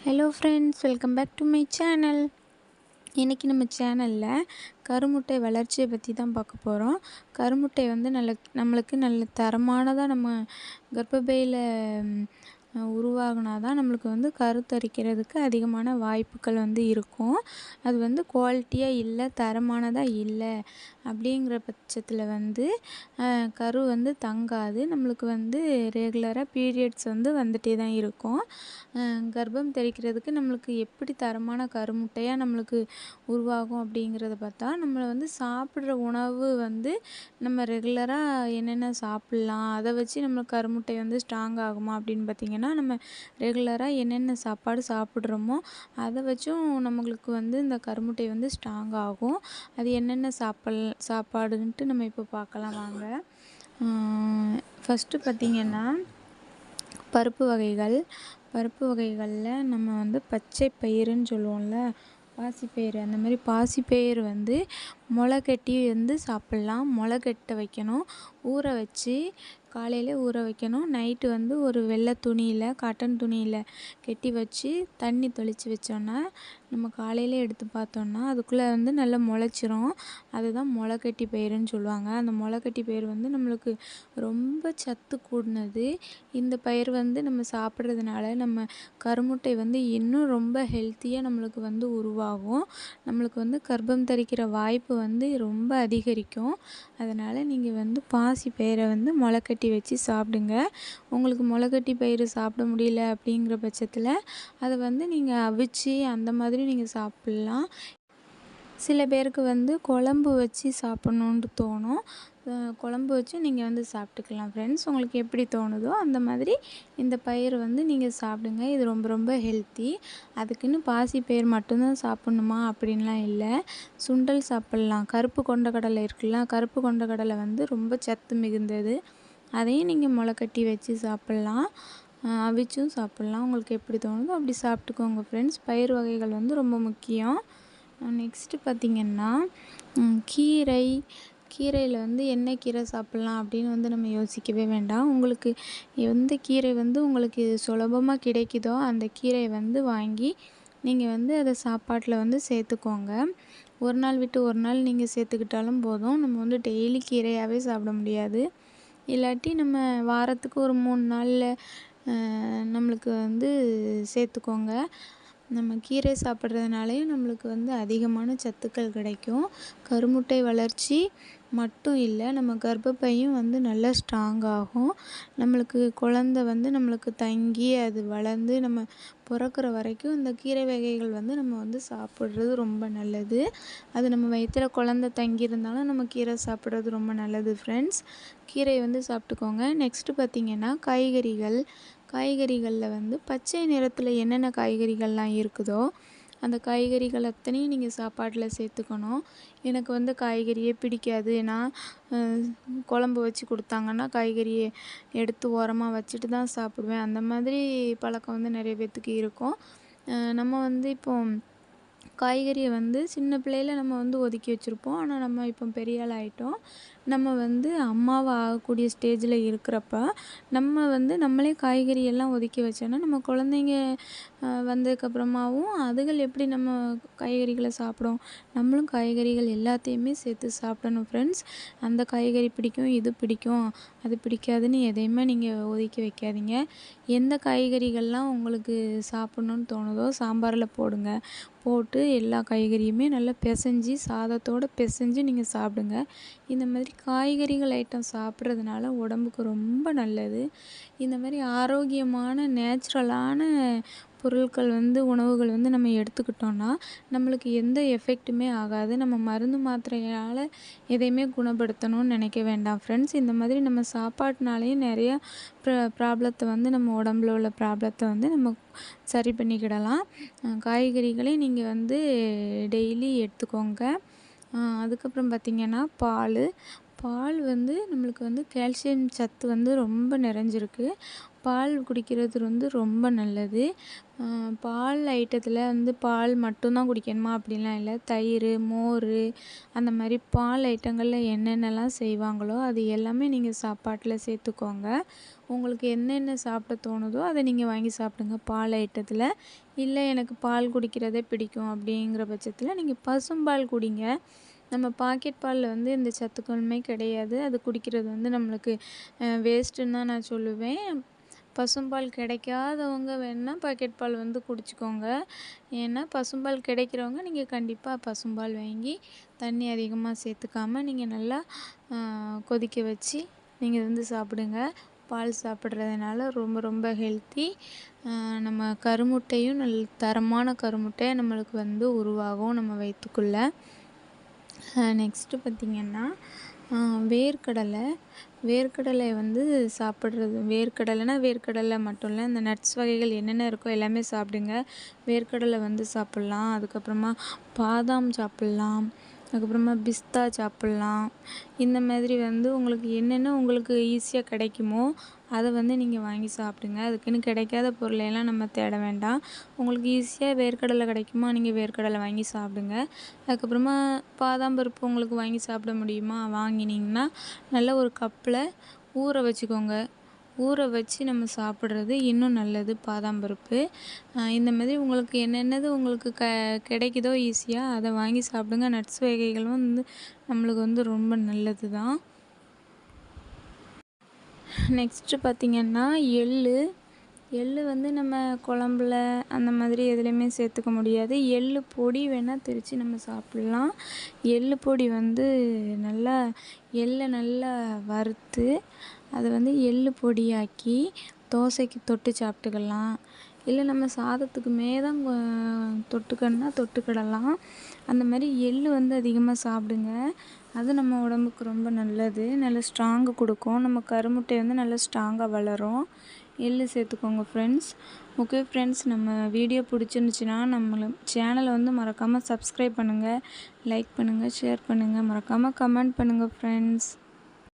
Hello friends, welcome back to my channel. இன்றைக்கி நம்ம சேனலில் கருமுட்டை வளர்ச்சியை பற்றி தான் பார்க்க போகிறோம். கருமுட்டை வந்து நம்மளுக்கு நல்ல தரமானதாக நம்ம கர்ப்பப்பையில் உருவாகினா தான் நம்மளுக்கு வந்து கருத்தரிக்கிறதுக்கு அதிகமான வாய்ப்புகள் வந்து இருக்கும். அது வந்து குவாலிட்டியாக இல்லை, தரமானதாக இல்லை அப்படிங்கிற பட்சத்தில் வந்து கரு வந்து தங்காது. நம்மளுக்கு வந்து ரெகுலராக பீரியட்ஸ் வந்து வந்துகிட்டே தான் இருக்கும். கர்ப்பம் தரிக்கிறதுக்கு நம்மளுக்கு எப்படி தரமான கருமுட்டையாக நம்மளுக்கு உருவாகும் அப்படிங்கிறத பார்த்தா, நம்மளை வந்து சாப்பிட்ற உணவு வந்து நம்ம ரெகுலராக என்னென்ன சாப்பிட்லாம், அதை வச்சு நம்மளுக்கு கருமுட்டை வந்து ஸ்ட்ராங் ஆகுமா அப்படின்னு பார்த்திங்கன்னா, நம்ம ரெகுலராக என்னென்ன சாப்பாடு சாப்பிட்றோமோ அதை வச்சும் நம்மளுக்கு வந்து இந்த கருமுட்டை வந்து ஸ்ட்ராங் ஆகும். அது என்னென்ன சாப்பாடுன்ட்டு நம்ம இப்போ பார்க்கலாம் வாங்க. ஃபஸ்ட்டு பார்த்திங்கன்னா, பருப்பு வகைகளில் நம்ம வந்து பச்சை பயிறுன்னு சொல்லுவோம்ல, பாசிப்பயிறு. அந்த மாதிரி பாசிப்பயிறு வந்து முளைக்கட்டி வந்து சாப்பிட்லாம். முளைக்கட்ட வைக்கணும், ஊற வச்சு காலையில் ஊற வைக்கணும். நைட்டு வந்து ஒரு வெள்ளை துணியில், காட்டன் துணியில் கட்டி வச்சு தண்ணி தெளித்து வச்சோன்னா நம்ம காலையில் எடுத்து பார்த்தோன்னா அதுக்குள்ளே வந்து நல்லா முளைச்சிரும். அதுதான் முளைக்கட்டி பயிறுன்னு சொல்லுவாங்க. அந்த முளைக்கட்டி பயிறு வந்து நம்மளுக்கு ரொம்ப சத்து கூடினது. இந்த பயிர் வந்து நம்ம சாப்பிட்றதுனால நம்ம கருமுட்டை வந்து இன்னும் ரொம்ப ஹெல்த்தியாக நம்மளுக்கு வந்து உருவாகும். நம்மளுக்கு வந்து கர்ப்பம் தரிக்கிற வாய்ப்பு வந்து ரொம்ப அதிகரிக்கும். அதனால் நீங்கள் வந்து பாசி பயிரை வந்து முளைக்கட்டி வச்சு சாப்பிடுங்க. உங்களுக்கு முளைக்கட்டி பயிறு சாப்பிட முடியல அப்படிங்கிற பட்சத்தில் அதை வந்து நீங்கள் அவிச்சு அந்த மாதிரி நீங்கள் சாப்பிட்லாம். சில பேருக்கு வந்து குழம்பு வச்சு சாப்பிட்ணுன்ட்டு தோணும். குழம்பு வச்சு நீங்கள் வந்து சாப்பிட்டுக்கலாம் ஃப்ரெண்ட்ஸ். உங்களுக்கு எப்படி தோணுதோ அந்த மாதிரி இந்த பயிர் வந்து நீங்கள் சாப்பிடுங்க. இது ரொம்ப ரொம்ப ஹெல்த்தி. அதுக்குன்னு பாசி பயிர் மட்டும்தான் சாப்பிட்ணுமா அப்படின்லாம் இல்லை. சுண்டல் சாப்பிட்லாம். கருப்பு கொண்டக்கடலை இருக்குல்ல, கருப்பு கொண்டக்கடலை வந்து ரொம்ப சத்து மிகுந்தது. அதையும் நீங்கள் முளைக்கட்டி வச்சு சாப்பிட்லாம், அவிச்சும் சாப்பிட்லாம். உங்களுக்கு எப்படி தோணுதோ அப்படி சாப்பிட்டுக்கோங்க ஃப்ரெண்ட்ஸ். பயிர் வகைகள் வந்து ரொம்ப முக்கியம். நெக்ஸ்ட்டு பார்த்திங்கன்னா, கீரையில் வந்து என்ன கீரை சாப்பிட்லாம் அப்படின்னு வந்து நம்ம யோசிக்கவே வேண்டாம். உங்களுக்கு எந்த கீரை வந்து உங்களுக்கு சுலபமாக கிடைக்குதோ அந்த கீரையை வந்து வாங்கி நீங்கள் வந்து அதை சாப்பாட்டில் வந்து சேர்த்துக்கோங்க. ஒரு நாள் விட்டு ஒரு நாள் நீங்கள் சேர்த்துக்கிட்டாலும் போதும். நம்ம வந்து டெய்லி கீரையாகவே சாப்பிட முடியாது. இல்லாட்டி நம்ம வாரத்துக்கு ஒரு 3 நாளில் நம்மளுக்கு வந்து சேர்த்துக்கோங்க. நம்ம கீரை சாப்பிட்றதுனாலையும் நம்மளுக்கு வந்து அதிகமான சத்துக்கள் கிடைக்கும். கருமுட்டை வளர்ச்சி மட்டும் இல்லை, நம்ம கர்ப்பப்பையும் வந்து நல்லா ஸ்ட்ராங் ஆகும். நம்மளுக்கு குழந்த வந்து நம்மளுக்கு தங்கி அது வளர்ந்து நம்ம பிறக்கிற வரைக்கும் இந்த கீரை வகைகள் வந்து நம்ம வந்து சாப்பிட்றது ரொம்ப நல்லது. அது நம்ம வயிற்றில் குழந்த தங்கியிருந்தாலும் நம்ம கீரை சாப்பிட்றது ரொம்ப நல்லது ஃப்ரெண்ட்ஸ். கீரையை வந்து சாப்பிட்டுக்கோங்க. நெக்ஸ்ட்டு பார்த்திங்கன்னா, காய்கறிகளில் வந்து பச்சை நிறத்தில் என்னென்ன காய்கறிகள்லாம் இருக்குதோ அந்த காய்கறிகள் அத்தனையும் நீங்கள் சாப்பாட்டில் சேர்த்துக்கணும். எனக்கு வந்து காய்கறியே பிடிக்காது, நான் குழம்பு வச்சு கொடுத்தாங்கன்னா காய்கறியை எடுத்து ஓரமாக வச்சுட்டு தான் சாப்பிடுவேன், அந்த மாதிரி பழக்கம் வந்து நிறைய பேர்த்துக்கு இருக்கும். நம்ம வந்து இப்போ காய்கறியை வந்து சின்ன பிள்ளையில் நம்ம வந்து ஒதுக்கி வச்சுருப்போம். ஆனால் நம்ம இப்போ பெரிய ஆள் ஆகிட்டோம். நம்ம வந்து அம்மாவை ஆகக்கூடிய ஸ்டேஜில் இருக்கிறப்ப நம்ம வந்து நம்மளே காய்கறியெல்லாம் ஒதுக்கி வச்சோன்னா நம்ம குழந்தைங்க வந்ததுக்கப்புறமாவும் அதுகள் எப்படி நம்ம காய்கறிகளை சாப்பிடும். நம்மளும் காய்கறிகள் எல்லாத்தையுமே சேர்த்து சாப்பிடணும் ஃப்ரெண்ட்ஸ். அந்த காய்கறி பிடிக்கும், இது பிடிக்கும், அது பிடிக்காதுன்னு எதையுமே நீங்கள் ஒதுக்கி வைக்காதீங்க. எந்த காய்கறிகள்லாம் உங்களுக்கு சாப்பிட்ணுன்னு தோணுதோ சாம்பாரில் போட்டு எல்லா காய்கறியுமே நல்லா பிசைஞ்சி சாதத்தோடு பிசைஞ்சு நீங்கள் சாப்பிடுங்க. இந்த மாதிரி காய்கறிகள் ஐட்டம் சாப்பிட்றதுனால உடம்புக்கு ரொம்ப நல்லது. இந்த மாதிரி ஆரோக்கியமான நேச்சுரலான பொருட்கள் வந்து உணவுகள் வந்து நம்ம எடுத்துக்கிட்டோன்னா நம்மளுக்கு எந்த எஃபெக்ட்டுமே ஆகாது. நம்ம மருந்து மாத்திரையால் எதையுமே குணப்படுத்தணும்னு நினைக்க வேண்டாம் ஃப்ரெண்ட்ஸ். இந்த மாதிரி நம்ம சாப்பாட்டுனாலேயும் நிறையா ப்ராப்ளத்தை வந்து நம்ம உடம்புல உள்ள ப்ராப்ளத்தை வந்து நம்ம சரி பண்ணிக்கிடலாம். காய்கறிகளை நீங்கள் வந்து டெய்லி எடுத்துக்கோங்க. அதுக்கப்புறம் பார்த்திங்கன்னா, பால் வந்து நம்மளுக்கு வந்து கால்சியம் சத்து வந்து ரொம்ப நிறைஞ்சிருக்கு. பால் குடிக்கிறது வந்து ரொம்ப நல்லது. பால் ஐட்டத்தில் வந்து பால் மட்டும்தான் குடிக்கணுமா அப்படின்லாம் இல்லை. தயிர், மோர் அந்த மாதிரி பால் ஐட்டங்களில் என்னென்னலாம் செய்வாங்களோ அது எல்லாமே நீங்கள் சாப்பாட்டில் சேர்த்துக்கோங்க. உங்களுக்கு என்னென்ன சாப்பிட தோணுதோ அதை நீங்கள் வாங்கி சாப்பிடுங்க பால் ஐட்டத்தில். இல்லை எனக்கு பால் குடிக்கிறதே பிடிக்கும் அப்படிங்கிற பட்சத்தில் நீங்கள் பசும்பால் குடிங்க. நம்ம பாக்கெட் பாலில் வந்து எந்த சத்துக்களுமே கிடையாது. அது குடிக்கிறது வந்து நம்மளுக்கு வேஸ்ட்டுன்னு தான் நான் சொல்லுவேன். பசும்பால் கிடைக்காதவங்க வேணால் பாக்கெட் பால் வந்து குடிச்சிக்கோங்க. ஏன்னா பசும்பால் கிடைக்கிறவங்க நீங்கள் கண்டிப்பாக பசும்பால் வாங்கி தண்ணி அதிகமாக சேர்த்துக்காம நீங்கள் நல்லா கொதிக்க வச்சு நீங்கள் வந்து சாப்பிடுங்க. பால் சாப்பிட்றதுனால ரொம்ப ரொம்ப ஹெல்த்தி. நம்ம கருமுட்டையும் தரமான கருமுட்டை நம்மளுக்கு வந்து உருவாகும் நம்ம வயிற்றுக்குள்ளே. நெக்ஸ்ட்டு பார்த்திங்கன்னா வேர்க்கடலை வந்து சாப்பிட்றது. வேர்க்கடலை மட்டும் இல்லை, இந்த நட்ஸ் வகைகள் என்னென்ன இருக்கோ எல்லாமே சாப்பிடுங்க. வேர்க்கடலை வந்து சாப்பிட்லாம். அதுக்கப்புறமா பாதாம் சாப்பிட்லாம். அதுக்கப்புறமா பிஸ்தா சாப்பிட்லாம். இந்த மாதிரி வந்து உங்களுக்கு என்னென்ன உங்களுக்கு ஈஸியாக கிடைக்குமோ அதை வந்து நீங்கள் வாங்கி சாப்பிடுங்க. அதுக்குன்னு கிடைக்காத பொருளையெல்லாம் நம்ம தேட வேண்டாம். உங்களுக்கு ஈஸியாக வேர்க்கடலை கிடைக்குமா, நீங்கள் வேர்க்கடலை வாங்கி சாப்பிடுங்க. அதுக்கப்புறமா பாதாம் பருப்பு உங்களுக்கு வாங்கி சாப்பிட முடியுமா, வாங்கினீங்கன்னா நல்லா ஒரு கப்பில் ஊற வச்சுக்கோங்க. ஊற வச்சு நம்ம சாப்பிட்றது இன்னும் நல்லது பாதாம் பருப்பு. இந்த மாதிரி உங்களுக்கு என்னென்னது உங்களுக்கு கிடைக்குதோ ஈஸியாக அதை வாங்கி சாப்பிடுங்க. நட்ஸ் வகைகளும் வந்து நம்மளுக்கு வந்து ரொம்ப நல்லது தான். நெக்ஸ்ட்டு பார்த்திங்கன்னா எள் வந்து நம்ம குழம்புல அந்த மாதிரி எதுலேயுமே சேர்த்துக்க முடியாது. எள் பொடி வேணால் திரித்து நம்ம சாப்பிட்லாம். எள் பொடி வந்து எள்ளை நல்லா வறுத்து அதை வந்து எள் பொடியாக்கி தோசைக்கு தொட்டு சாப்பிட்டுக்கலாம். இல்லை நம்ம சாதத்துக்கு மேதான் தொட்டுக்கணுன்னா தொட்டுக்கிடலாம். அந்த மாதிரி எள் வந்து அதிகமாக சாப்பிடுங்க. அது நம்ம உடம்புக்கு ரொம்ப நல்லது. நல்லா ஸ்ட்ராங்கு கொடுக்கும். நம்ம கருமுட்டை வந்து நல்லா ஸ்ட்ராங்காக வளரும். எள் சேர்த்துக்கோங்க ஃப்ரெண்ட்ஸ். ஓகே ஃப்ரெண்ட்ஸ், நம்ம வீடியோ பிடிச்சிருந்துச்சின்னா நம்மளை சேனலை வந்து மறக்காமல் சப்ஸ்கிரைப் பண்ணுங்கள், லைக் பண்ணுங்கள், ஷேர் பண்ணுங்கள், மறக்காமல் கமெண்ட் பண்ணுங்கள் ஃப்ரெண்ட்ஸ்.